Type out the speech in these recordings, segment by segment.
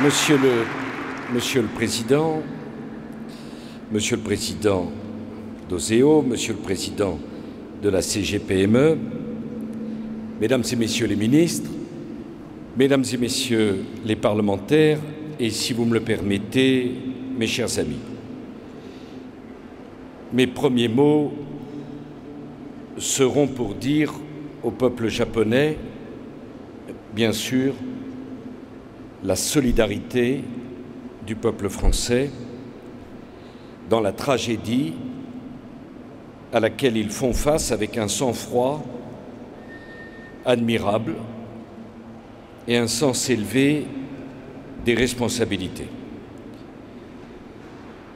Monsieur le Président, Monsieur le Président d'OSEO, Monsieur le Président de la CGPME, Mesdames et Messieurs les ministres, Mesdames et Messieurs les parlementaires, et si vous me le permettez, mes chers amis. Mes premiers mots seront pour dire au peuple japonais, bien sûr, la solidarité du peuple français dans la tragédie à laquelle ils font face avec un sang-froid admirable et un sens élevé des responsabilités.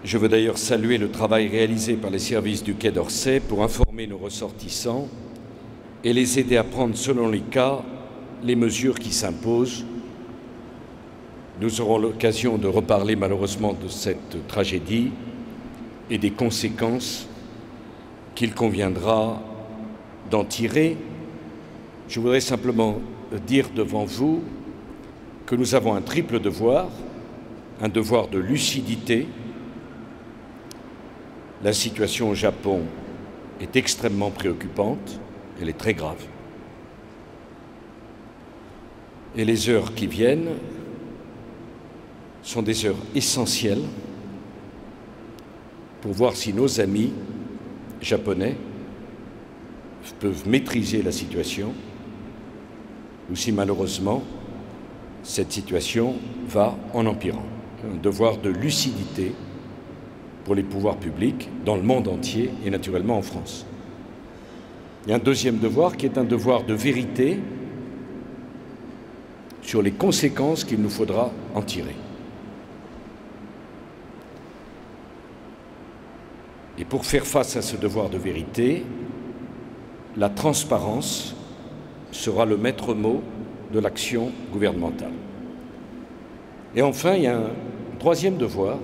Je veux d'ailleurs saluer le travail réalisé par les services du Quai d'Orsay pour informer nos ressortissants et les aider à prendre, selon les cas, les mesures qui s'imposent. Nous aurons l'occasion de reparler malheureusement de cette tragédie et des conséquences qu'il conviendra d'en tirer. Je voudrais simplement dire devant vous que nous avons un triple devoir, un devoir de lucidité. La situation au Japon est extrêmement préoccupante, elle est très grave. Et les heures qui viennent sont des heures essentielles pour voir si nos amis japonais peuvent maîtriser la situation ou si malheureusement cette situation va en empirant. Un devoir de lucidité pour les pouvoirs publics dans le monde entier et naturellement en France. Il y a un deuxième devoir qui est un devoir de vérité sur les conséquences qu'il nous faudra en tirer. Et pour faire face à ce devoir de vérité, la transparence sera le maître mot de l'action gouvernementale. Et enfin, il y a un troisième devoir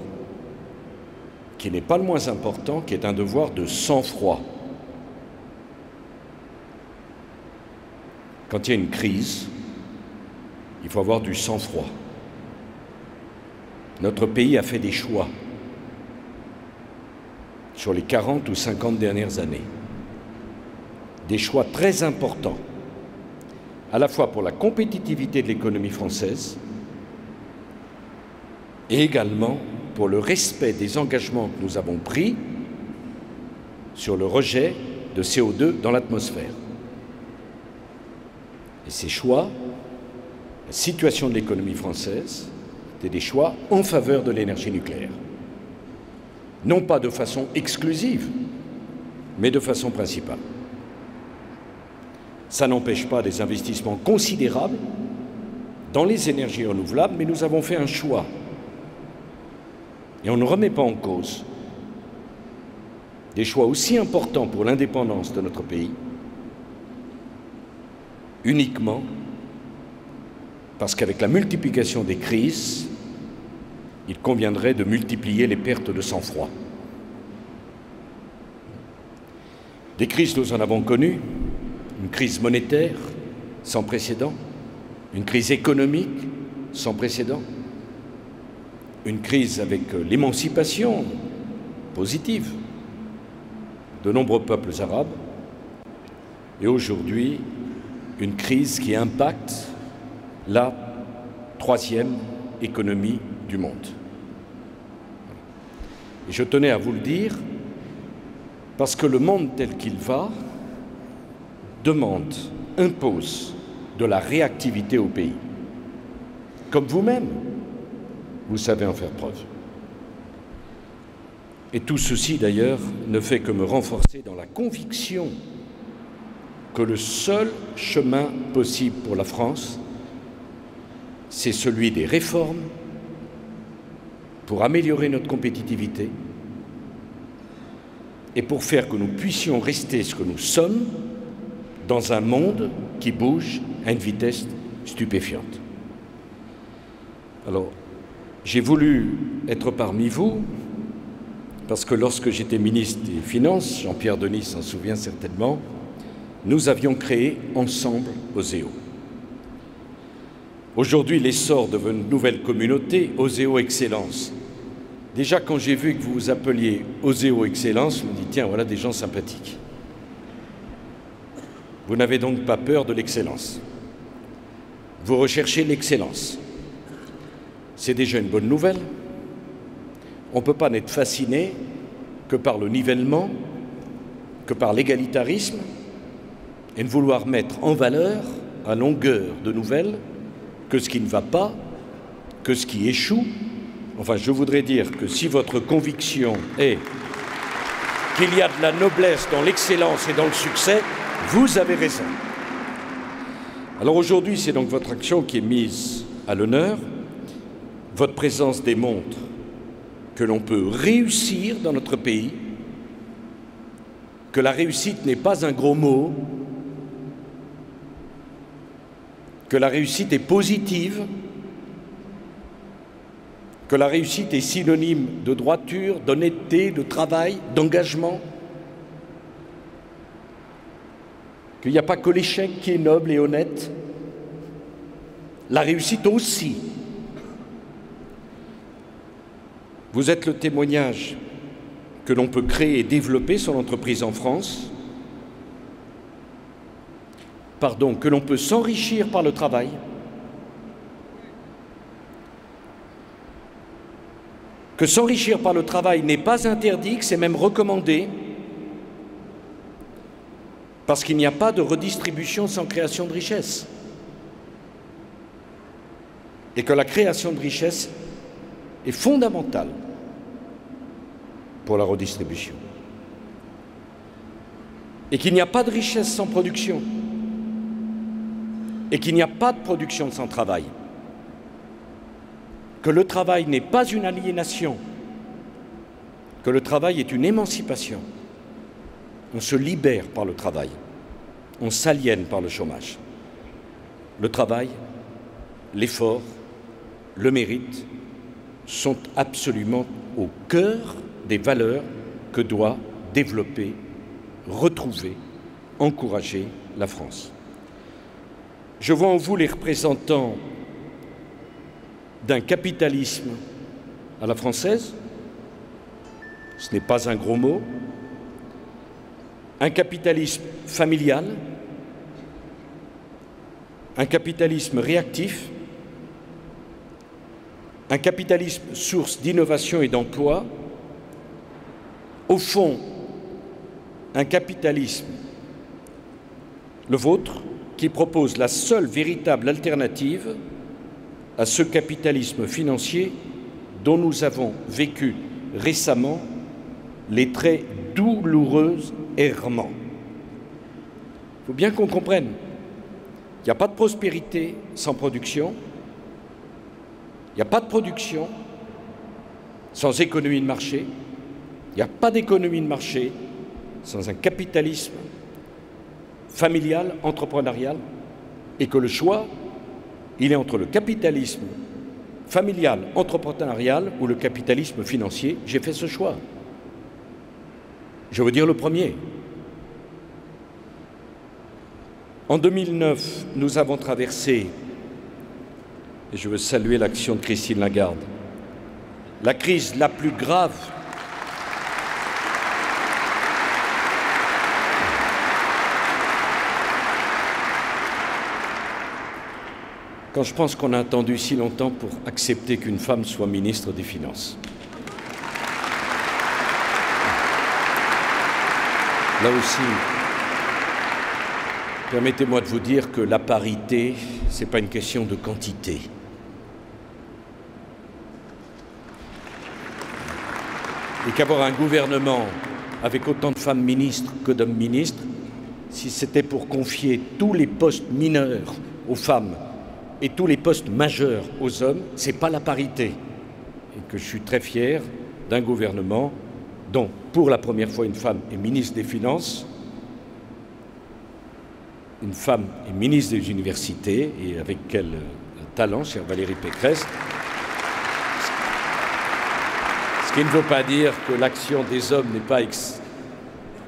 qui n'est pas le moins important, qui est un devoir de sang-froid. Quand il y a une crise, il faut avoir du sang-froid. Notre pays a fait des choix sur les 40 ou 50 dernières années. Des choix très importants, à la fois pour la compétitivité de l'économie française et également pour le respect des engagements que nous avons pris sur le rejet de CO2 dans l'atmosphère. Et ces choix, la situation de l'économie française, c'était des choix en faveur de l'énergie nucléaire. Non pas de façon exclusive, mais de façon principale. Ça n'empêche pas des investissements considérables dans les énergies renouvelables, mais nous avons fait un choix. Et on ne remet pas en cause des choix aussi importants pour l'indépendance de notre pays, uniquement parce qu'avec la multiplication des crises, il conviendrait de multiplier les pertes de sang-froid. Des crises, nous en avons connues, une crise monétaire sans précédent, une crise économique sans précédent, une crise avec l'émancipation positive de nombreux peuples arabes, et aujourd'hui, une crise qui impacte la troisième économie du monde. Et je tenais à vous le dire parce que le monde tel qu'il va demande, impose de la réactivité au pays. Comme vous-même, vous savez en faire preuve. Et tout ceci, d'ailleurs, ne fait que me renforcer dans la conviction que le seul chemin possible pour la France, c'est celui des réformes pour améliorer notre compétitivité et pour faire que nous puissions rester ce que nous sommes dans un monde qui bouge à une vitesse stupéfiante. Alors, j'ai voulu être parmi vous parce que lorsque j'étais ministre des Finances, Jean-Pierre Denis s'en souvient certainement, nous avions créé ensemble OSEO. Aujourd'hui, l'essor de votre nouvelle communauté, Oseo Excellence. Déjà, quand j'ai vu que vous vous appeliez Oseo Excellence, je me dis, tiens, voilà des gens sympathiques. Vous n'avez donc pas peur de l'excellence. Vous recherchez l'excellence. C'est déjà une bonne nouvelle. On ne peut pas n'être fasciné que par le nivellement, que par l'égalitarisme, et ne vouloir mettre en valeur, à longueur de nouvelles, que ce qui ne va pas, que ce qui échoue. Enfin, je voudrais dire que si votre conviction est qu'il y a de la noblesse dans l'excellence et dans le succès, vous avez raison. Alors aujourd'hui, c'est donc votre action qui est mise à l'honneur. Votre présence démontre que l'on peut réussir dans notre pays, que la réussite n'est pas un gros mot, que la réussite est positive, que la réussite est synonyme de droiture, d'honnêteté, de travail, d'engagement, qu'il n'y a pas que l'échec qui est noble et honnête, la réussite aussi. Vous êtes le témoignage que l'on peut créer et développer son entreprise en France, que l'on peut s'enrichir par le travail, que s'enrichir par le travail n'est pas interdit, que c'est même recommandé, parce qu'il n'y a pas de redistribution sans création de richesse, et que la création de richesse est fondamentale pour la redistribution, et qu'il n'y a pas de richesse sans production, et qu'il n'y a pas de production sans travail, que le travail n'est pas une aliénation, que le travail est une émancipation. On se libère par le travail, on s'aliène par le chômage. Le travail, l'effort, le mérite sont absolument au cœur des valeurs que doit développer, retrouver, encourager la France. Je vois en vous les représentants d'un capitalisme à la française, ce n'est pas un gros mot, un capitalisme familial, un capitalisme réactif, un capitalisme source d'innovation et d'emploi, au fond, un capitalisme, le vôtre, qui propose la seule véritable alternative à ce capitalisme financier dont nous avons vécu récemment les très douloureux errements. Il faut bien qu'on comprenne qu'il n'y a pas de prospérité sans production, il n'y a pas de production sans économie de marché, il n'y a pas d'économie de marché sans un capitalisme familial, entrepreneurial, et que le choix, il est entre le capitalisme familial, entrepreneurial ou le capitalisme financier. J'ai fait ce choix. Je veux dire le premier. En 2009, nous avons traversé, et je veux saluer l'action de Christine Lagarde, la crise la plus grave quand je pense qu'on a attendu si longtemps pour accepter qu'une femme soit ministre des Finances. Là aussi, permettez-moi de vous dire que la parité, ce n'est pas une question de quantité. Et qu'avoir un gouvernement avec autant de femmes ministres que d'hommes ministres, si c'était pour confier tous les postes mineurs aux femmes et tous les postes majeurs aux hommes, ce n'est pas la parité. Et que je suis très fier d'un gouvernement dont, pour la première fois, une femme est ministre des Finances, une femme est ministre des Universités, et avec quel talent, chère Valérie Pécresse. Ce qui ne veut pas dire que l'action des hommes n'est pas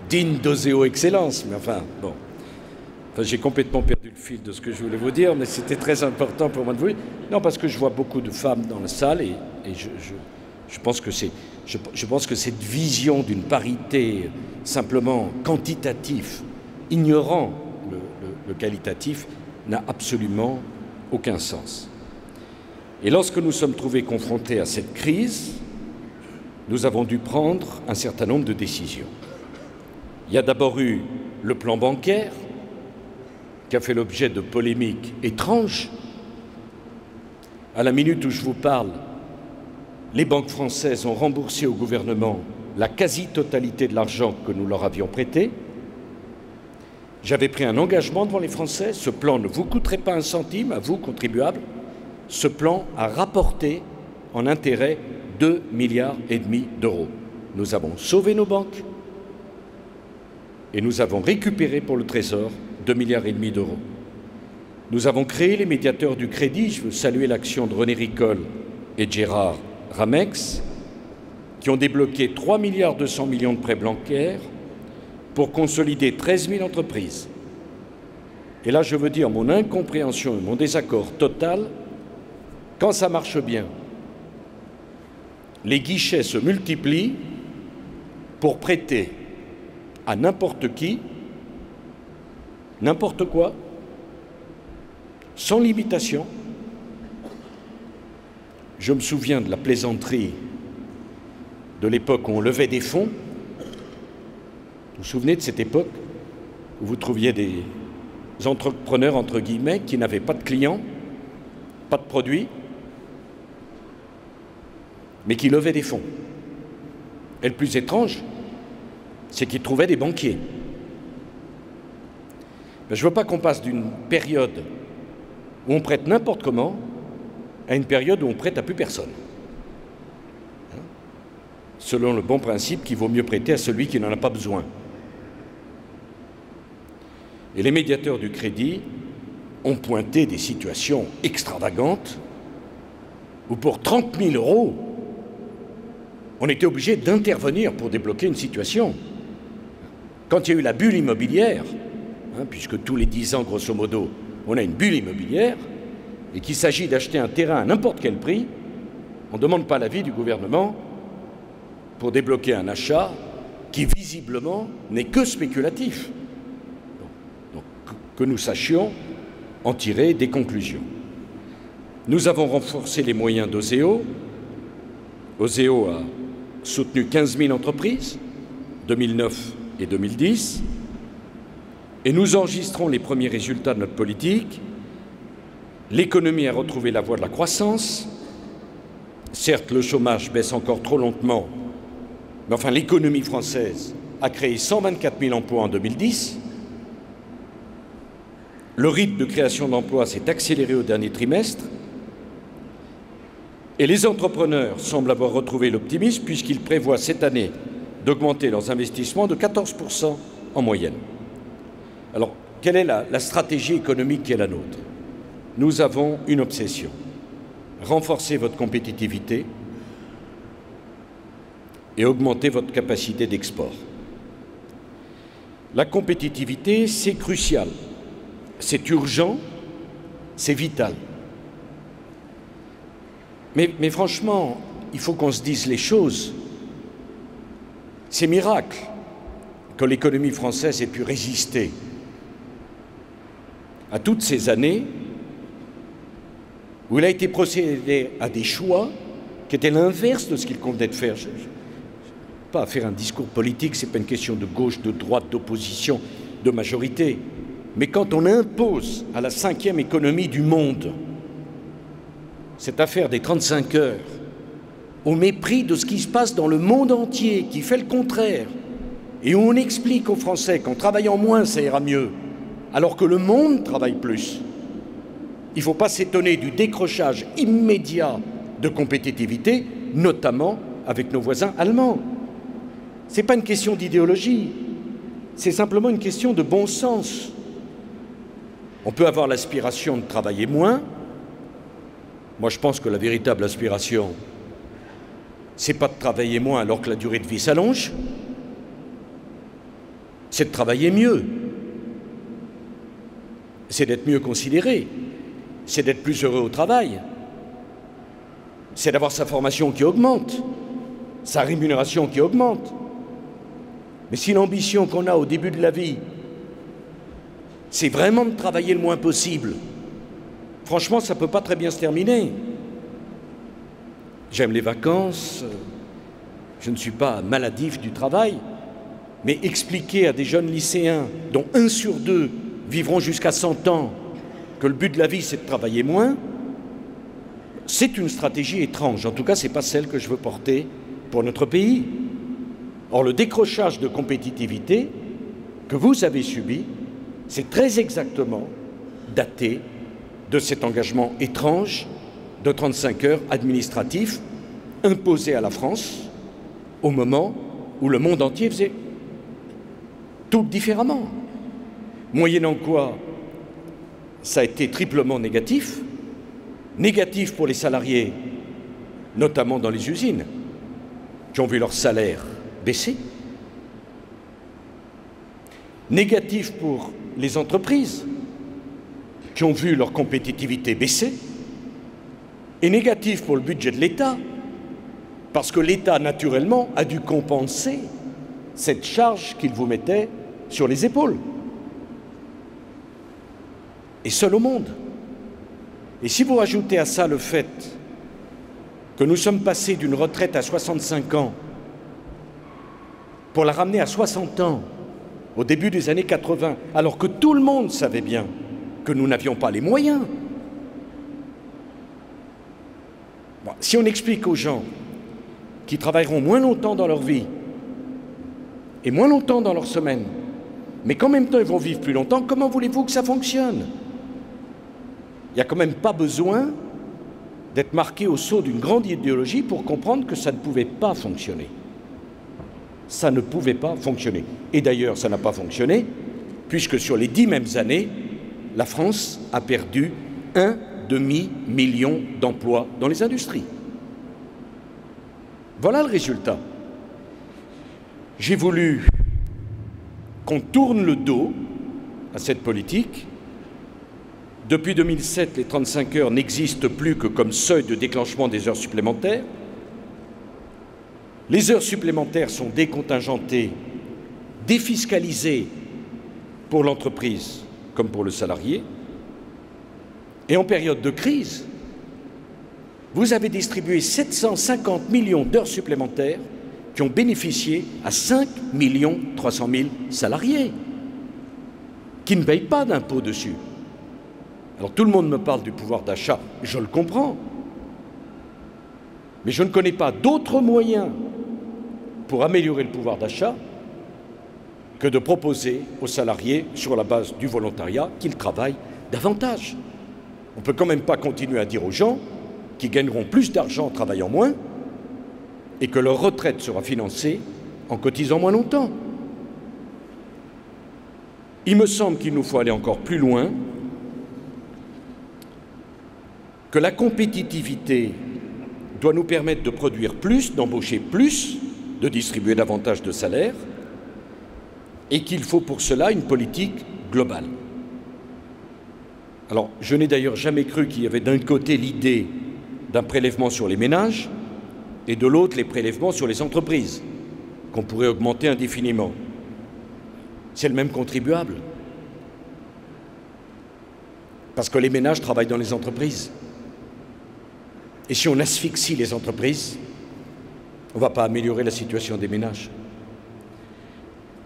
digne d'Oseo Excellence, mais enfin, bon. Enfin, j'ai complètement perdu le fil de ce que je voulais vous dire, mais c'était très important pour moi de vous dire. Non, parce que je vois beaucoup de femmes dans la salle et je pense que cette vision d'une parité simplement quantitative, ignorant le qualitatif, n'a absolument aucun sens. Et lorsque nous sommes trouvés confrontés à cette crise, nous avons dû prendre un certain nombre de décisions. Il y a d'abord eu le plan bancaire, qui a fait l'objet de polémiques étranges. À la minute où je vous parle, les banques françaises ont remboursé au gouvernement la quasi-totalité de l'argent que nous leur avions prêté. J'avais pris un engagement devant les Français, ce plan ne vous coûterait pas un centime, à vous, contribuables. Ce plan a rapporté en intérêt 2,5 milliards d'euros. Nous avons sauvé nos banques et nous avons récupéré pour le Trésor 2,5 milliards d'euros. Nous avons créé les médiateurs du crédit. Je veux saluer l'action de René Ricol et de Gérard Ramex, qui ont débloqué 3,2 milliards de prêts bancaires pour consolider 13 000 entreprises. Et là, je veux dire mon incompréhension et mon désaccord total. Quand ça marche bien, les guichets se multiplient pour prêter à n'importe qui, n'importe quoi, sans limitation. Je me souviens de la plaisanterie de l'époque où on levait des fonds. Vous vous souvenez de cette époque où vous trouviez des entrepreneurs, entre guillemets, qui n'avaient pas de clients, pas de produits, mais qui levaient des fonds. Et le plus étrange, c'est qu'ils trouvaient des banquiers. Mais je ne veux pas qu'on passe d'une période où on prête n'importe comment à une période où on prête à plus personne. Selon le bon principe qu'il vaut mieux prêter à celui qui n'en a pas besoin. Et les médiateurs du crédit ont pointé des situations extravagantes où pour 30 000 euros, on était obligé d'intervenir pour débloquer une situation. Quand il y a eu la bulle immobilière, puisque tous les 10 ans, grosso modo, on a une bulle immobilière, et qu'il s'agit d'acheter un terrain à n'importe quel prix, on ne demande pas l'avis du gouvernement pour débloquer un achat qui, visiblement, n'est que spéculatif. Donc, que nous sachions en tirer des conclusions. Nous avons renforcé les moyens d'Oseo. Oseo a soutenu 15 000 entreprises, 2009 et 2010, et nous enregistrons les premiers résultats de notre politique. L'économie a retrouvé la voie de la croissance. Certes, le chômage baisse encore trop lentement, mais enfin, l'économie française a créé 124 000 emplois en 2010. Le rythme de création d'emplois s'est accéléré au dernier trimestre. Et les entrepreneurs semblent avoir retrouvé l'optimisme puisqu'ils prévoient cette année d'augmenter leurs investissements de 14% en moyenne. Alors, quelle est la stratégie économique qui est la nôtre? Nous avons une obsession. Renforcer votre compétitivité et augmenter votre capacité d'export. La compétitivité, c'est crucial, c'est urgent, c'est vital. Mais franchement, il faut qu'on se dise les choses. C'est miracle que l'économie française ait pu résister à toutes ces années où il a été procédé à des choix qui étaient l'inverse de ce qu'il convenait de faire. Pas à faire un discours politique, ce n'est pas une question de gauche, de droite, d'opposition, de majorité. Mais quand on impose à la 5e économie du monde cette affaire des 35 heures, au mépris de ce qui se passe dans le monde entier, qui fait le contraire, et où on explique aux Français qu'en travaillant moins, ça ira mieux, alors que le monde travaille plus, il ne faut pas s'étonner du décrochage immédiat de compétitivité, notamment avec nos voisins allemands. Ce n'est pas une question d'idéologie, c'est simplement une question de bon sens. On peut avoir l'aspiration de travailler moins. Moi, je pense que la véritable aspiration, c'est pas de travailler moins alors que la durée de vie s'allonge, c'est de travailler mieux. c'est d'être mieux considéré, c'est d'être plus heureux au travail, c'est d'avoir sa formation qui augmente, sa rémunération qui augmente. Mais si l'ambition qu'on a au début de la vie, c'est vraiment de travailler le moins possible, franchement, ça ne peut pas très bien se terminer. J'aime les vacances, je ne suis pas maladif du travail, mais expliquer à des jeunes lycéens, dont 1 sur 2 vivront jusqu'à 100 ans, que le but de la vie, c'est de travailler moins, c'est une stratégie étrange. En tout cas, ce n'est pas celle que je veux porter pour notre pays. Or, le décrochage de compétitivité que vous avez subi, c'est très exactement daté de cet engagement étrange de 35 heures administratif imposé à la France au moment où le monde entier faisait tout différemment. Moyennant quoi, ça a été triplement négatif. Négatif pour les salariés, notamment dans les usines, qui ont vu leur salaire baisser. Négatif pour les entreprises, qui ont vu leur compétitivité baisser. Et négatif pour le budget de l'État, parce que l'État, naturellement, a dû compenser cette charge qu'il vous mettait sur les épaules. Et seul au monde. Et si vous rajoutez à ça le fait que nous sommes passés d'une retraite à 65 ans pour la ramener à 60 ans au début des années 80, alors que tout le monde savait bien que nous n'avions pas les moyens. Bon, si on explique aux gens qui travailleront moins longtemps dans leur vie et moins longtemps dans leur semaine, mais qu'en même temps ils vont vivre plus longtemps, comment voulez-vous que ça fonctionne ? Il n'y a quand même pas besoin d'être marqué au sceau d'une grande idéologie pour comprendre que ça ne pouvait pas fonctionner. Ça ne pouvait pas fonctionner. Et d'ailleurs, ça n'a pas fonctionné, puisque sur les 10 mêmes années, la France a perdu 1,5 million d'emplois dans les industries. Voilà le résultat. J'ai voulu qu'on tourne le dos à cette politique. Depuis 2007, les 35 heures n'existent plus que comme seuil de déclenchement des heures supplémentaires. Les heures supplémentaires sont décontingentées, défiscalisées pour l'entreprise comme pour le salarié. Et en période de crise, vous avez distribué 750 millions d'heures supplémentaires qui ont bénéficié à 5 300 000 salariés qui ne payent pas d'impôt dessus. Alors tout le monde me parle du pouvoir d'achat, je le comprends. Mais je ne connais pas d'autres moyens pour améliorer le pouvoir d'achat que de proposer aux salariés, sur la base du volontariat, qu'ils travaillent davantage. On ne peut quand même pas continuer à dire aux gens qu'ils gagneront plus d'argent en travaillant moins et que leur retraite sera financée en cotisant moins longtemps. Il me semble qu'il nous faut aller encore plus loin, que la compétitivité doit nous permettre de produire plus, d'embaucher plus, de distribuer davantage de salaires, et qu'il faut pour cela une politique globale. Alors, je n'ai d'ailleurs jamais cru qu'il y avait d'un côté l'idée d'un prélèvement sur les ménages et de l'autre les prélèvements sur les entreprises, qu'on pourrait augmenter indéfiniment. C'est le même contribuable. Parce que les ménages travaillent dans les entreprises. Et si on asphyxie les entreprises, on ne va pas améliorer la situation des ménages.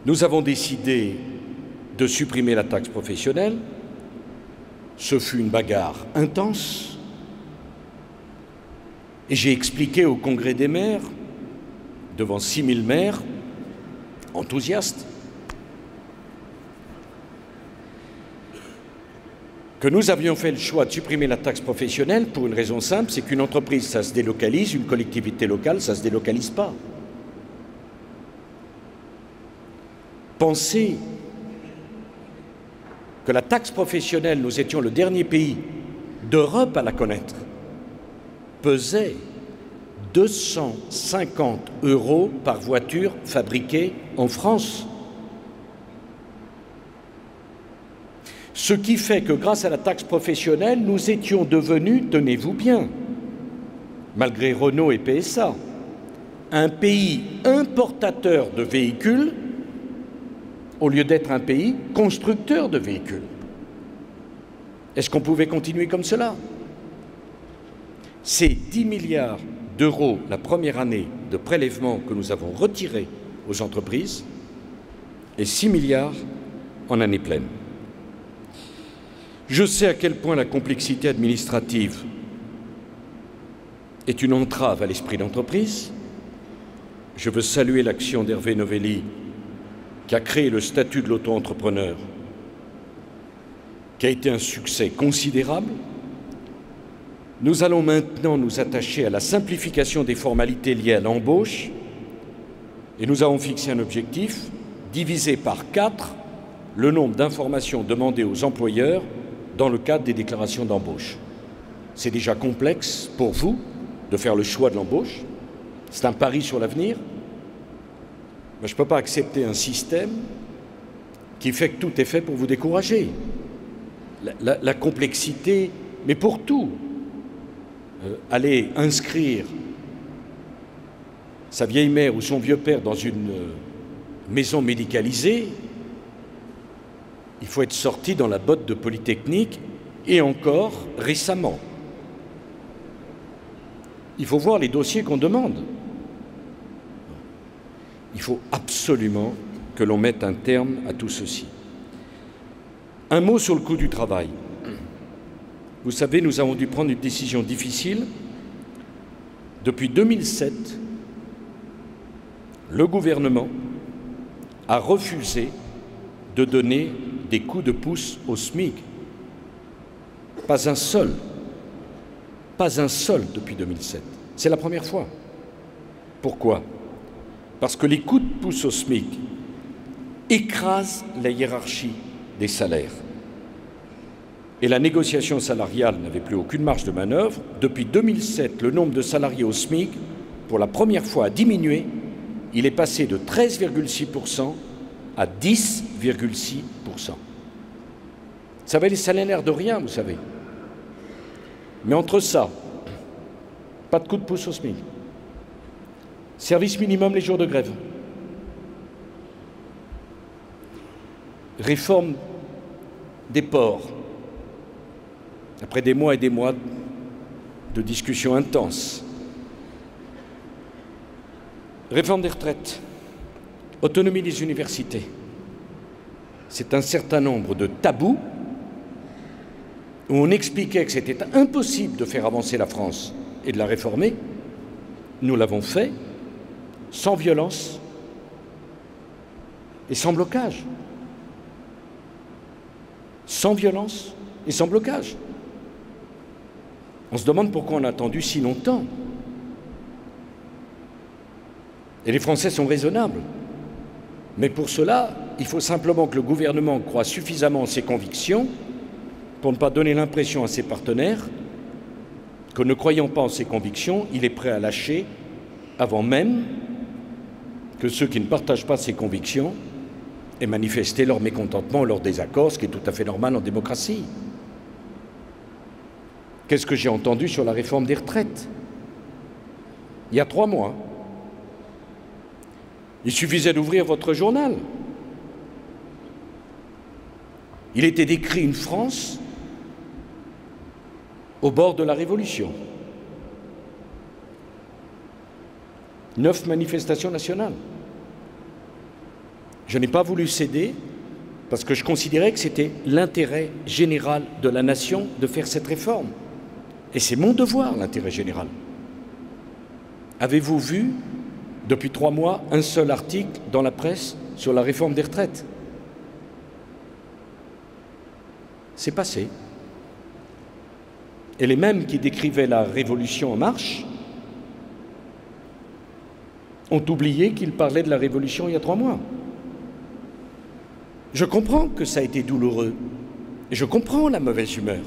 Nous avons décidé de supprimer la taxe professionnelle. Ce fut une bagarre intense. Et j'ai expliqué au Congrès des maires, devant 6 000 maires, enthousiastes, que nous avions fait le choix de supprimer la taxe professionnelle pour une raison simple, c'est qu'une entreprise, ça se délocalise, une collectivité locale, ça ne se délocalise pas. Pensez que la taxe professionnelle, nous étions le dernier pays d'Europe à la connaître, pesait 250 € par voiture fabriquée en France. Ce qui fait que grâce à la taxe professionnelle, nous étions devenus, tenez-vous bien, malgré Renault et PSA, un pays importateur de véhicules au lieu d'être un pays constructeur de véhicules. Est-ce qu'on pouvait continuer comme cela? C'est 10 milliards d'euros la première année de prélèvements que nous avons retirés aux entreprises et 6 milliards en année pleine. Je sais à quel point la complexité administrative est une entrave à l'esprit d'entreprise. Je veux saluer l'action d'Hervé Novelli qui a créé le statut de l'auto-entrepreneur, qui a été un succès considérable. Nous allons maintenant nous attacher à la simplification des formalités liées à l'embauche et nous avons fixé un objectif, diviser par 4 le nombre d'informations demandées aux employeurs dans le cadre des déclarations d'embauche. C'est déjà complexe pour vous de faire le choix de l'embauche. C'est un pari sur l'avenir. Mais je ne peux pas accepter un système qui fait que tout est fait pour vous décourager. La complexité, mais pour tout. Aller inscrire sa vieille mère ou son vieux père dans une maison médicalisée, il faut être sorti dans la botte de Polytechnique et encore récemment. Il faut voir les dossiers qu'on demande. Il faut absolument que l'on mette un terme à tout ceci. Un mot sur le coût du travail. Vous savez, nous avons dû prendre une décision difficile. Depuis 2007, le gouvernement a refusé de donner des coups de pouce au SMIC. Pas un seul depuis 2007. C'est la première fois. Pourquoi? Parce que les coups de pouce au SMIC écrasent la hiérarchie des salaires. Et la négociation salariale n'avait plus aucune marge de manœuvre. Depuis 2007, le nombre de salariés au SMIC, pour la première fois, a diminué. Il est passé de 13,6% à 10,6%. Ça avait les salaires de rien, vous savez. Mais entre ça, pas de coup de pouce au SMIC, service minimum les jours de grève, réforme des ports, après des mois et des mois de discussions intenses, réforme des retraites, autonomie des universités. C'est un certain nombre de tabous où on expliquait que c'était impossible de faire avancer la France et de la réformer. Nous l'avons fait sans violence et sans blocage. Sans violence et sans blocage. On se demande pourquoi on a attendu si longtemps. Et les Français sont raisonnables. Mais pour cela, il faut simplement que le gouvernement croie suffisamment en ses convictions pour ne pas donner l'impression à ses partenaires que, ne croyant pas en ses convictions, il est prêt à lâcher avant même que ceux qui ne partagent pas ses convictions aient manifesté leur mécontentement ou leur désaccord, ce qui est tout à fait normal en démocratie. Qu'est-ce que j'ai entendu sur la réforme des retraites? Il y a 3 mois. Il suffisait d'ouvrir votre journal. Il était décrit une France au bord de la Révolution. 9 manifestations nationales. Je n'ai pas voulu céder parce que je considérais que c'était l'intérêt général de la nation de faire cette réforme. Et c'est mon devoir, l'intérêt général. Avez-vous vu, depuis 3 mois, un seul article dans la presse sur la réforme des retraites? C'est passé. Et les mêmes qui décrivaient la révolution en marche ont oublié qu'ils parlaient de la révolution il y a 3 mois. Je comprends que ça a été douloureux, et je comprends la mauvaise humeur.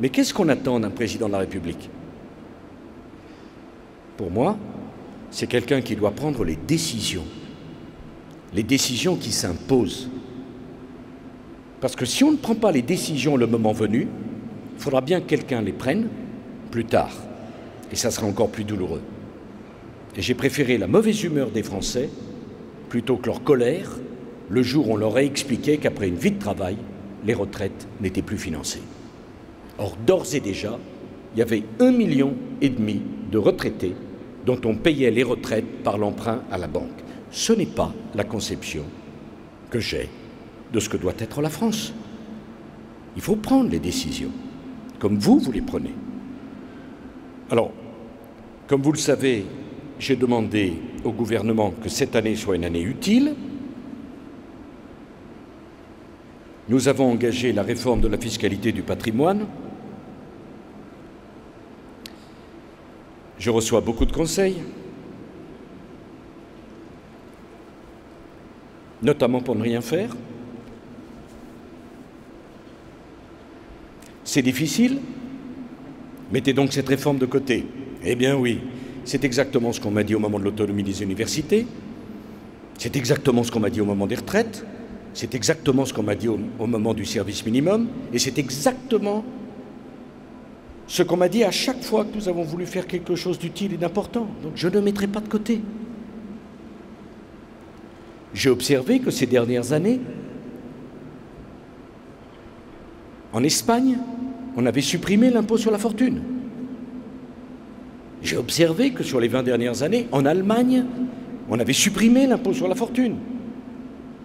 Mais qu'est-ce qu'on attend d'un président de la République? Pour moi, c'est quelqu'un qui doit prendre les décisions qui s'imposent. Parce que si on ne prend pas les décisions le moment venu, il faudra bien que quelqu'un les prenne plus tard. Et ça sera encore plus douloureux. Et j'ai préféré la mauvaise humeur des Français plutôt que leur colère le jour où on leur a expliqué qu'après une vie de travail, les retraites n'étaient plus financées. Or, d'ores et déjà, il y avait 1,5 million de retraités dont on payait les retraites par l'emprunt à la banque. Ce n'est pas la conception que j'ai de ce que doit être la France. Il faut prendre les décisions, comme vous les prenez. Alors, comme vous le savez, j'ai demandé au gouvernement que cette année soit une année utile. Nous avons engagé la réforme de la fiscalité du patrimoine. Je reçois beaucoup de conseils, notamment pour ne rien faire. C'est difficile. Mettez donc cette réforme de côté. Eh bien oui, c'est exactement ce qu'on m'a dit au moment de l'autonomie des universités. C'est exactement ce qu'on m'a dit au moment des retraites. C'est exactement ce qu'on m'a dit au moment du service minimum. Et c'est exactement ce qu'on m'a dit à chaque fois que nous avons voulu faire quelque chose d'utile et d'important. Donc je ne mettrai pas de côté. J'ai observé que ces dernières années, en Espagne, on avait supprimé l'impôt sur la fortune. J'ai observé que sur les 20 dernières années, en Allemagne, on avait supprimé l'impôt sur la fortune.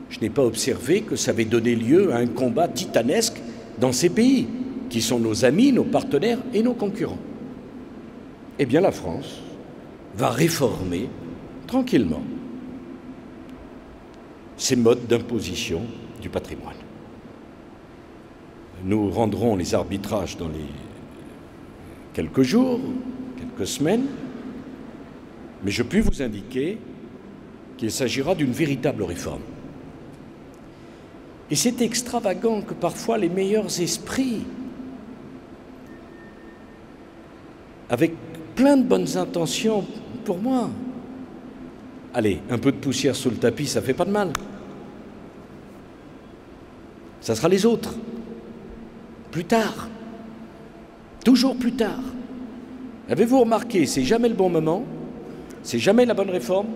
Je n'ai pas observé que ça avait donné lieu à un combat titanesque dans ces pays, qui sont nos amis, nos partenaires et nos concurrents. Eh bien, la France va réformer tranquillement ces modes d'imposition du patrimoine. Nous rendrons les arbitrages dans les quelques jours, quelques semaines, mais je puis vous indiquer qu'il s'agira d'une véritable réforme. Et c'est extravagant que parfois les meilleurs esprits, avec plein de bonnes intentions pour moi, allez, un peu de poussière sous le tapis, ça fait pas de mal. Ça sera les autres. Plus tard. Toujours plus tard. Avez-vous remarqué, c'est jamais le bon moment, c'est jamais la bonne réforme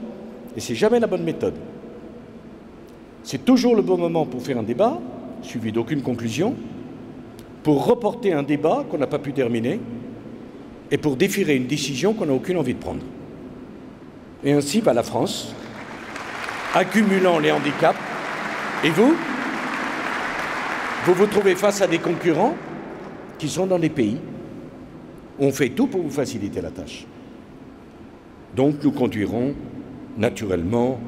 et c'est jamais la bonne méthode. C'est toujours le bon moment pour faire un débat, suivi d'aucune conclusion, pour reporter un débat qu'on n'a pas pu terminer et pour défier une décision qu'on n'a aucune envie de prendre. Et ainsi va la France, accumulant les handicaps. Et vous vous trouvez face à des concurrents qui sont dans des pays où on fait tout pour vous faciliter la tâche. Donc nous conduirons naturellement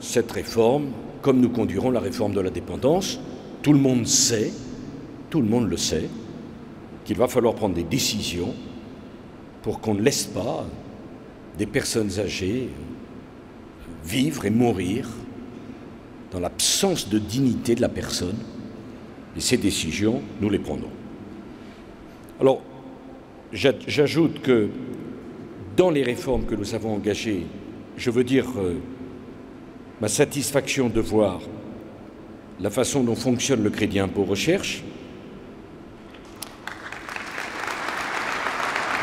cette réforme comme nous conduirons la réforme de la dépendance. Tout le monde sait, tout le monde le sait, qu'il va falloir prendre des décisions pour qu'on ne laisse pas des personnes âgées vivre et mourir dans l'absence de dignité de la personne. Et ces décisions, nous les prendrons. Alors, j'ajoute que dans les réformes que nous avons engagées, je veux dire ma satisfaction de voir la façon dont fonctionne le crédit impôt recherche,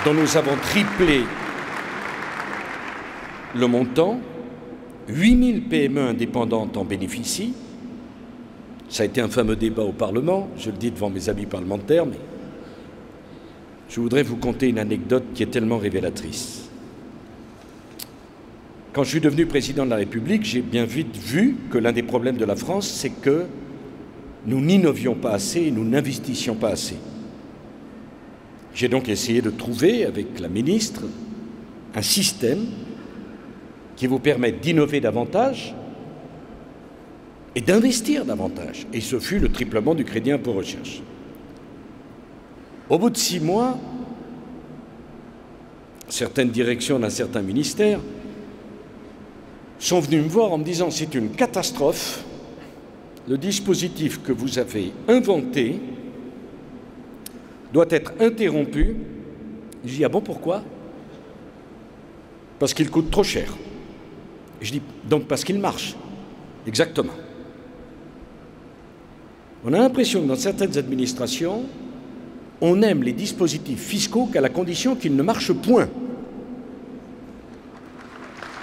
dont nous avons triplé le montant, 8000 PME indépendantes en bénéficient. Ça a été un fameux débat au Parlement, je le dis devant mes amis parlementaires, mais je voudrais vous conter une anecdote qui est tellement révélatrice. Quand je suis devenu président de la République, j'ai bien vite vu que l'un des problèmes de la France, c'est que nous n'innovions pas assez et nous n'investissions pas assez. J'ai donc essayé de trouver, avec la ministre, un système qui vous permette d'innover davantage et d'investir davantage. Et ce fut le triplement du crédit impôt recherche. Au bout de 6 mois, certaines directions d'un certain ministère sont venues me voir en me disant « c'est une catastrophe, le dispositif que vous avez inventé doit être interrompu ». Je dis « ah bon, pourquoi ?» Parce qu'il coûte trop cher. Je dis « donc parce qu'il marche ». Exactement. On a l'impression que dans certaines administrations, on aime les dispositifs fiscaux qu'à la condition qu'ils ne marchent point.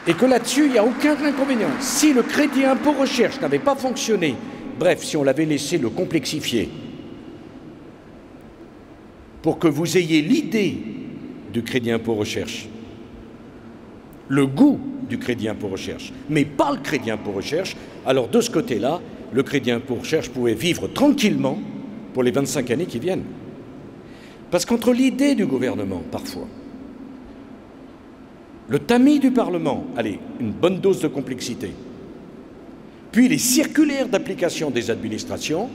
Et que là-dessus, il n'y a aucun inconvénient. Si le crédit impôt recherche n'avait pas fonctionné, bref, si on l'avait laissé le complexifier, pour que vous ayez l'idée du crédit impôt recherche, le goût du crédit impôt recherche, mais pas le crédit impôt recherche, alors de ce côté-là, le crédit impôt recherche pouvait vivre tranquillement pour les 25 années qui viennent. Parce qu'entre l'idée du gouvernement, parfois, le tamis du Parlement, allez, une bonne dose de complexité, puis les circulaires d'application des administrations,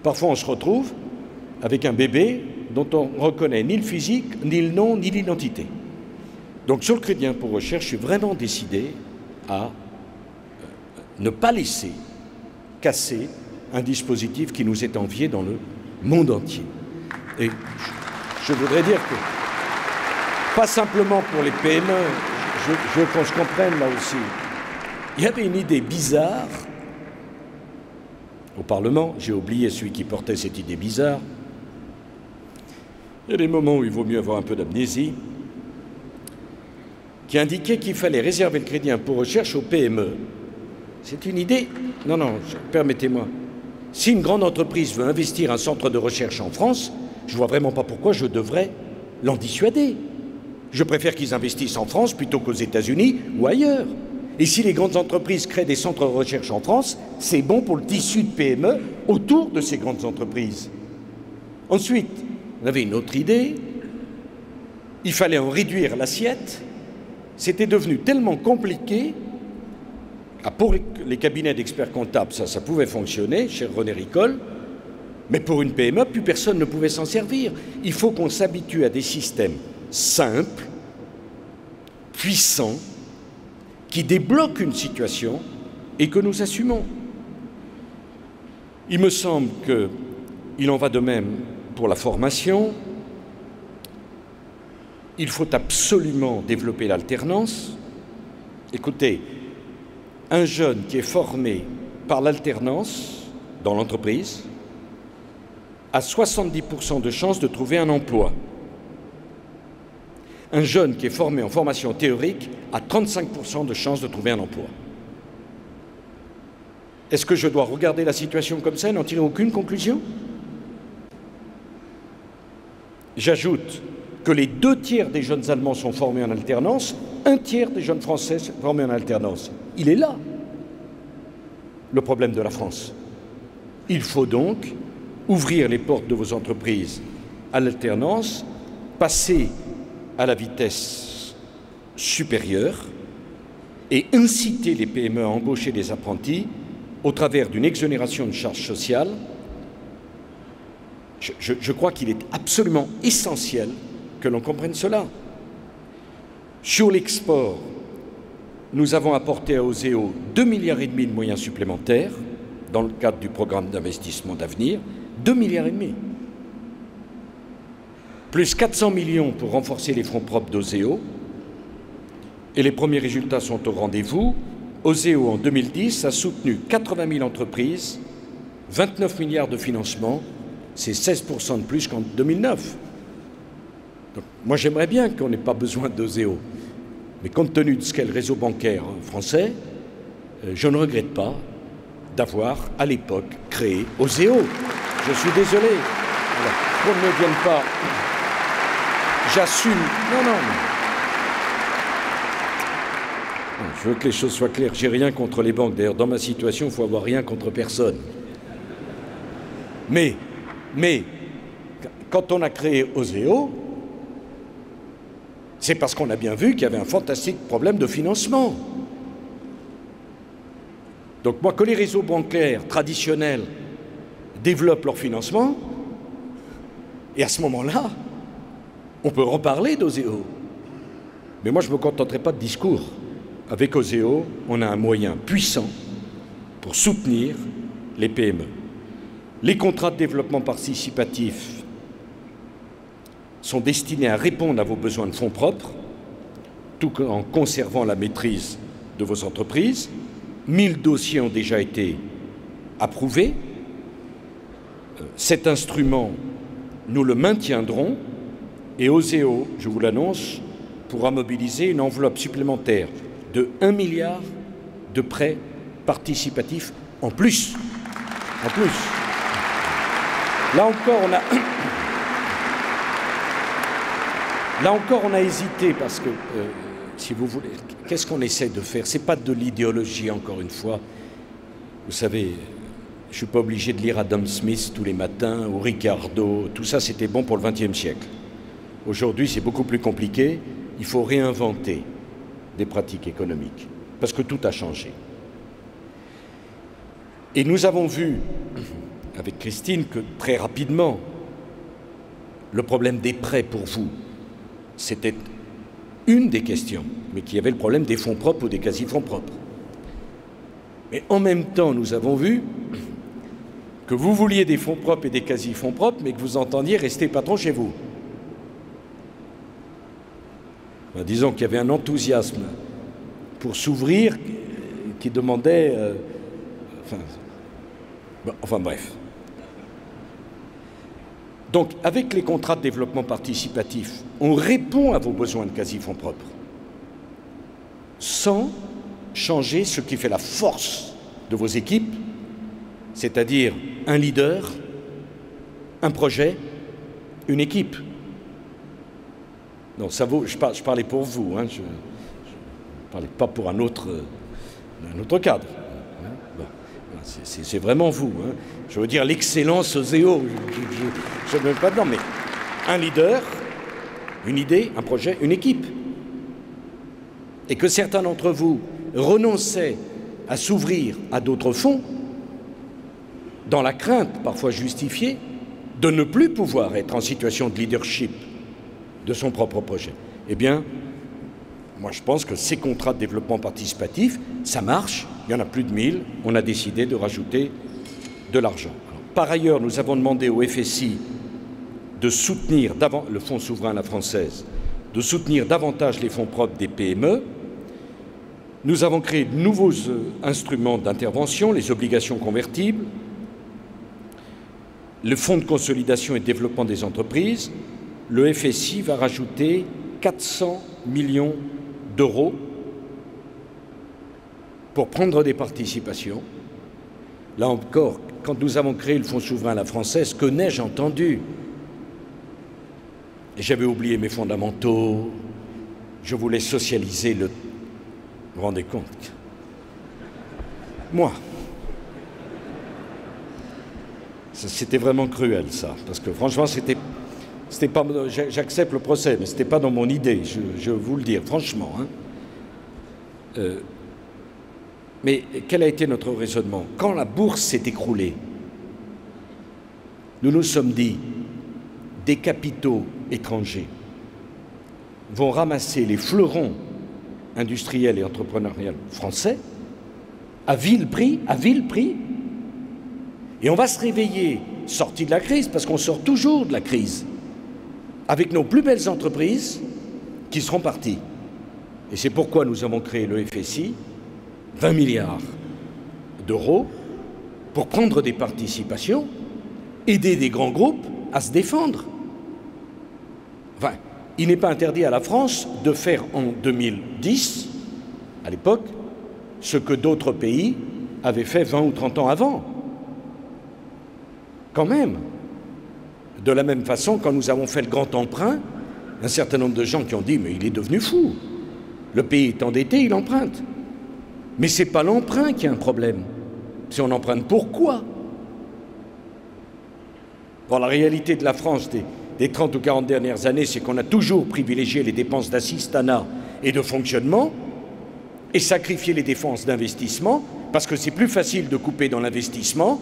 parfois on se retrouve avec un bébé dont on ne reconnaît ni le physique, ni le nom, ni l'identité. Donc sur le crédit impôt recherche, je suis vraiment décidé à ne pas laisser casser un dispositif qui nous est envié dans le monde entier. Et je voudrais dire que, pas simplement pour les PME, je veux qu'on se comprenne là aussi, il y avait une idée bizarre au Parlement, j'ai oublié celui qui portait cette idée bizarre. Il y a des moments où il vaut mieux avoir un peu d'amnésie, qui indiquait qu'il fallait réserver le crédit impôt recherche aux PME. C'est une idée. Non, permettez-moi. Si une grande entreprise veut investir un centre de recherche en France, je ne vois vraiment pas pourquoi je devrais l'en dissuader. Je préfère qu'ils investissent en France plutôt qu'aux États-Unis ou ailleurs. Et si les grandes entreprises créent des centres de recherche en France, c'est bon pour le tissu de PME autour de ces grandes entreprises. Ensuite, on avait une autre idée. Il fallait en réduire l'assiette. C'était devenu tellement compliqué. Pour les cabinets d'experts comptables, ça pouvait fonctionner, cher René Ricol, mais pour une PME, plus personne ne pouvait s'en servir. Il faut qu'on s'habitue à des systèmes simples, puissants, qui débloquent une situation et que nous assumons. Il me semble qu'il en va de même pour la formation. Il faut absolument développer l'alternance. Écoutez, un jeune qui est formé par l'alternance dans l'entreprise a 70% de chances de trouver un emploi. Un jeune qui est formé en formation théorique a 35% de chances de trouver un emploi. Est-ce que je dois regarder la situation comme ça et n'en tirer aucune conclusion? J'ajoute que les 2/3 des jeunes Allemands sont formés en alternance, 1/3 des jeunes Français sont formés en alternance. Il est là, le problème de la France. Il faut donc ouvrir les portes de vos entreprises à l'alternance, passer à la vitesse supérieure et inciter les PME à embaucher des apprentis au travers d'une exonération de charges sociales. Je crois qu'il est absolument essentiel que l'on comprenne cela. Sur l'export, nous avons apporté à Oseo 2,5 milliards de moyens supplémentaires dans le cadre du programme d'investissement d'avenir, 2,5 milliards. Plus 400 millions pour renforcer les fonds propres d'Oseo. Et les premiers résultats sont au rendez-vous. Oseo, en 2010, a soutenu 80 000 entreprises, 29 milliards de financement, c'est 16% de plus qu'en 2009. Donc, moi, j'aimerais bien qu'on n'ait pas besoin d'Oseo. Mais compte tenu de ce qu'est le réseau bancaire français, je ne regrette pas d'avoir, à l'époque, créé Oseo. Je suis désolé. Alors, qu'on ne vienne pas... J'assume... Non. Je veux que les choses soient claires. J'ai rien contre les banques. D'ailleurs, dans ma situation, il faut avoir rien contre personne. Mais, quand on a créé Oseo, c'est parce qu'on a bien vu qu'il y avait un fantastique problème de financement. Donc moi, que les réseaux bancaires traditionnels développent leur financement, et à ce moment-là, on peut reparler d'Oseo. Mais moi, je ne me contenterai pas de discours. Avec Oseo, on a un moyen puissant pour soutenir les PME. Les contrats de développement participatif sont destinés à répondre à vos besoins de fonds propres, tout en conservant la maîtrise de vos entreprises. 1000 dossiers ont déjà été approuvés. Cet instrument, nous le maintiendrons et OSEO, je vous l'annonce, pourra mobiliser une enveloppe supplémentaire de 1 milliard de prêts participatifs en plus. En plus. Là encore, on a hésité parce que, si vous voulez, qu'est-ce qu'on essaie de faire? Ce n'est pas de l'idéologie, encore une fois. Vous savez, je ne suis pas obligé de lire Adam Smith tous les matins ou Ricardo. Tout ça, c'était bon pour le XXe siècle. Aujourd'hui, c'est beaucoup plus compliqué. Il faut réinventer des pratiques économiques parce que tout a changé. Et nous avons vu, avec Christine, que très rapidement, le problème des prêts pour vous, c'était une des questions, mais qu'il y avait le problème des fonds propres ou des quasi-fonds propres. Mais en même temps, nous avons vu que vous vouliez des fonds propres et des quasi-fonds propres, mais que vous entendiez rester patron chez vous. Ben, disons qu'il y avait un enthousiasme pour s'ouvrir qui demandait... enfin bref. Donc, avec les contrats de développement participatif, on répond à vos besoins de quasi-fonds propres sans changer ce qui fait la force de vos équipes, c'est-à-dire un leader, un projet, une équipe. Non, ça vaut, je parlais pour vous, hein, je ne parlais pas pour un autre cadre. Bon, c'est vraiment vous. Hein. Je veux dire l'excellence OSEO. Je ne veux pas dedans, mais un leader, une idée, un projet, une équipe. Et que certains d'entre vous renonçaient à s'ouvrir à d'autres fonds dans la crainte, parfois justifiée, de ne plus pouvoir être en situation de leadership de son propre projet. Eh bien, moi je pense que ces contrats de développement participatif, ça marche, il y en a plus de 1000, on a décidé de rajouter de l'argent. Par ailleurs, nous avons demandé au FSI de soutenir, le Fonds souverain à la française, de soutenir davantage les fonds propres des PME. Nous avons créé de nouveaux instruments d'intervention, les obligations convertibles, le Fonds de consolidation et de développement des entreprises. Le FSI va rajouter 400 millions d'euros pour prendre des participations. Là encore, quand nous avons créé le Fonds souverain à la française, que n'ai-je entendu? J'avais oublié mes fondamentaux, je voulais socialiser le... Vous vous rendez compte? Moi. C'était vraiment cruel, ça, parce que franchement, c'était pas... J'accepte le procès, mais ce n'était pas dans mon idée, je vous le dis, franchement. Hein. Mais quel a été notre raisonnement? Quand la bourse s'est écroulée, nous nous sommes dit, des capitaux étrangers vont ramasser les fleurons industriels et entrepreneuriaux français à vil prix, et on va se réveiller, sortis de la crise, parce qu'on sort toujours de la crise, avec nos plus belles entreprises qui seront parties. Et c'est pourquoi nous avons créé le FSI, 20 milliards d'euros, pour prendre des participations, aider des grands groupes à se défendre. Enfin, il n'est pas interdit à la France de faire en 2010, à l'époque, ce que d'autres pays avaient fait 20 ou 30 ans avant. Quand même. De la même façon, quand nous avons fait le grand emprunt, un certain nombre de gens qui ont dit « mais il est devenu fou, le pays est endetté, il emprunte ». Mais ce n'est pas l'emprunt qui a un problème, c'est on emprunte pourquoi? Bon, la réalité de la France des 30 ou 40 dernières années, c'est qu'on a toujours privilégié les dépenses d'assistanat et de fonctionnement et sacrifié les dépenses d'investissement parce que c'est plus facile de couper dans l'investissement,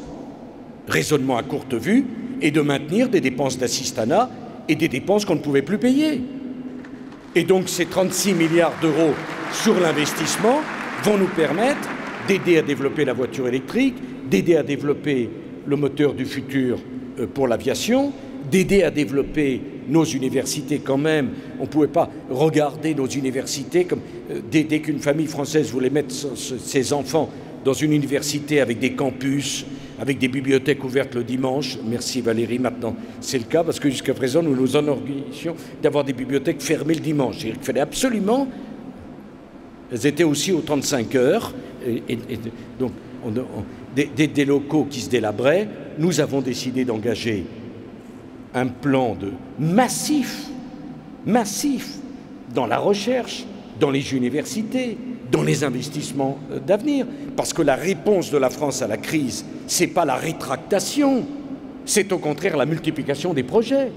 raisonnement à courte vue, et de maintenir des dépenses d'assistanat et des dépenses qu'on ne pouvait plus payer. Et donc ces 36 milliards d'euros sur l'investissement vont nous permettre d'aider à développer la voiture électrique, d'aider à développer le moteur du futur pour l'aviation, d'aider à développer nos universités quand même. On ne pouvait pas regarder nos universités comme dès qu'une famille française voulait mettre ses enfants dans une université avec des campus, avec des bibliothèques ouvertes le dimanche. Merci Valérie, maintenant c'est le cas, parce que jusqu'à présent, nous nous enorgueillissions d'avoir des bibliothèques fermées le dimanche. Il fallait absolument... Elles étaient aussi aux 35 heures, donc des locaux qui se délabraient. Nous avons décidé d'engager un plan massif dans la recherche, dans les universités, dans les investissements d'avenir. Parce que la réponse de la France à la crise, ce n'est pas la rétractation, c'est au contraire la multiplication des projets.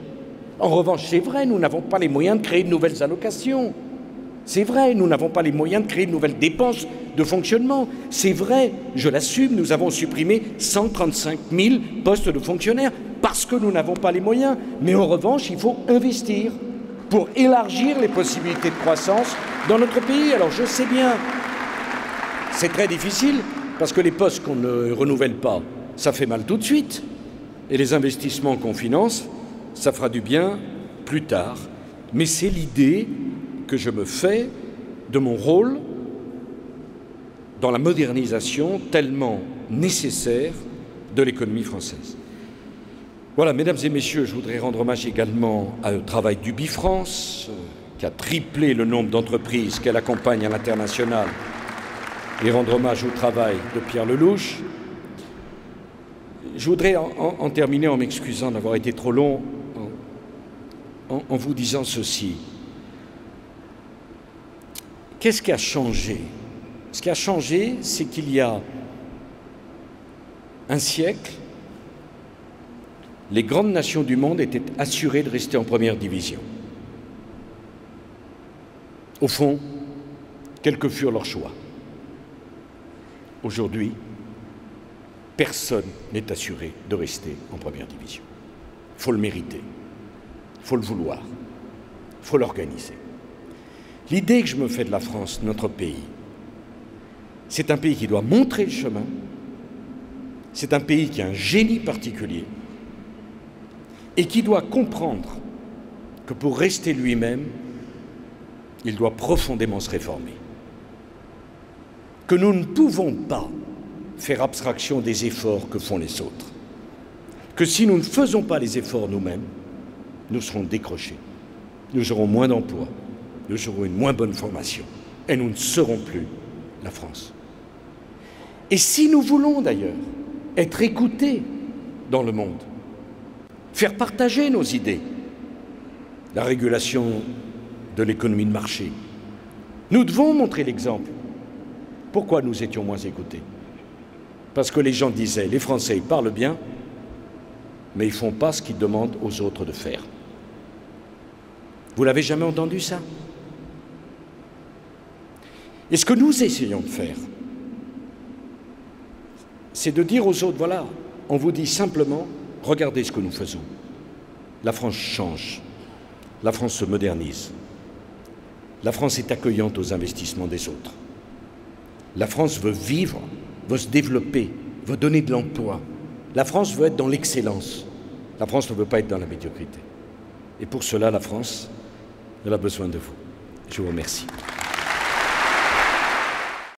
En revanche, c'est vrai, nous n'avons pas les moyens de créer de nouvelles allocations. C'est vrai, nous n'avons pas les moyens de créer de nouvelles dépenses de fonctionnement. C'est vrai, je l'assume, nous avons supprimé 135 000 postes de fonctionnaires parce que nous n'avons pas les moyens. Mais en revanche, il faut investir pour élargir les possibilités de croissance dans notre pays. Alors je sais bien, c'est très difficile parce que les postes qu'on ne renouvelle pas, ça fait mal tout de suite. Et les investissements qu'on finance, ça fera du bien plus tard. Mais c'est l'idée que je me fais de mon rôle dans la modernisation tellement nécessaire de l'économie française. Voilà, mesdames et messieurs, je voudrais rendre hommage également au travail du Bifrance, qui a triplé le nombre d'entreprises qu'elle accompagne à l'international, et rendre hommage au travail de Pierre Lelouch. Je voudrais en terminer en m'excusant d'avoir été trop long, en vous disant ceci. Qu'est-ce qui a changé? Ce qui a changé, c'est qu'il y a un siècle, les grandes nations du monde étaient assurées de rester en première division. Au fond, quels que furent leurs choix. Aujourd'hui, personne n'est assuré de rester en première division. Il faut le mériter, il faut le vouloir, il faut l'organiser. L'idée que je me fais de la France, notre pays, c'est un pays qui doit montrer le chemin, c'est un pays qui a un génie particulier et qui doit comprendre que pour rester lui-même, il doit profondément se réformer. Que nous ne pouvons pas faire abstraction des efforts que font les autres. Que si nous ne faisons pas les efforts nous-mêmes, nous serons décrochés, nous aurons moins d'emplois, nous aurons une moins bonne formation et nous ne serons plus la France. Et si nous voulons d'ailleurs être écoutés dans le monde, faire partager nos idées, la régulation de l'économie de marché, nous devons montrer l'exemple. Pourquoi nous étions moins écoutés? Parce que les gens disaient, les Français ils parlent bien, mais ils ne font pas ce qu'ils demandent aux autres de faire. Vous l'avez jamais entendu ça? Et ce que nous essayons de faire, c'est de dire aux autres, voilà, on vous dit simplement, regardez ce que nous faisons. La France change, la France se modernise, la France est accueillante aux investissements des autres. La France veut vivre, veut se développer, veut donner de l'emploi. La France veut être dans l'excellence. La France ne veut pas être dans la médiocrité. Et pour cela, la France, elle a besoin de vous. Je vous remercie.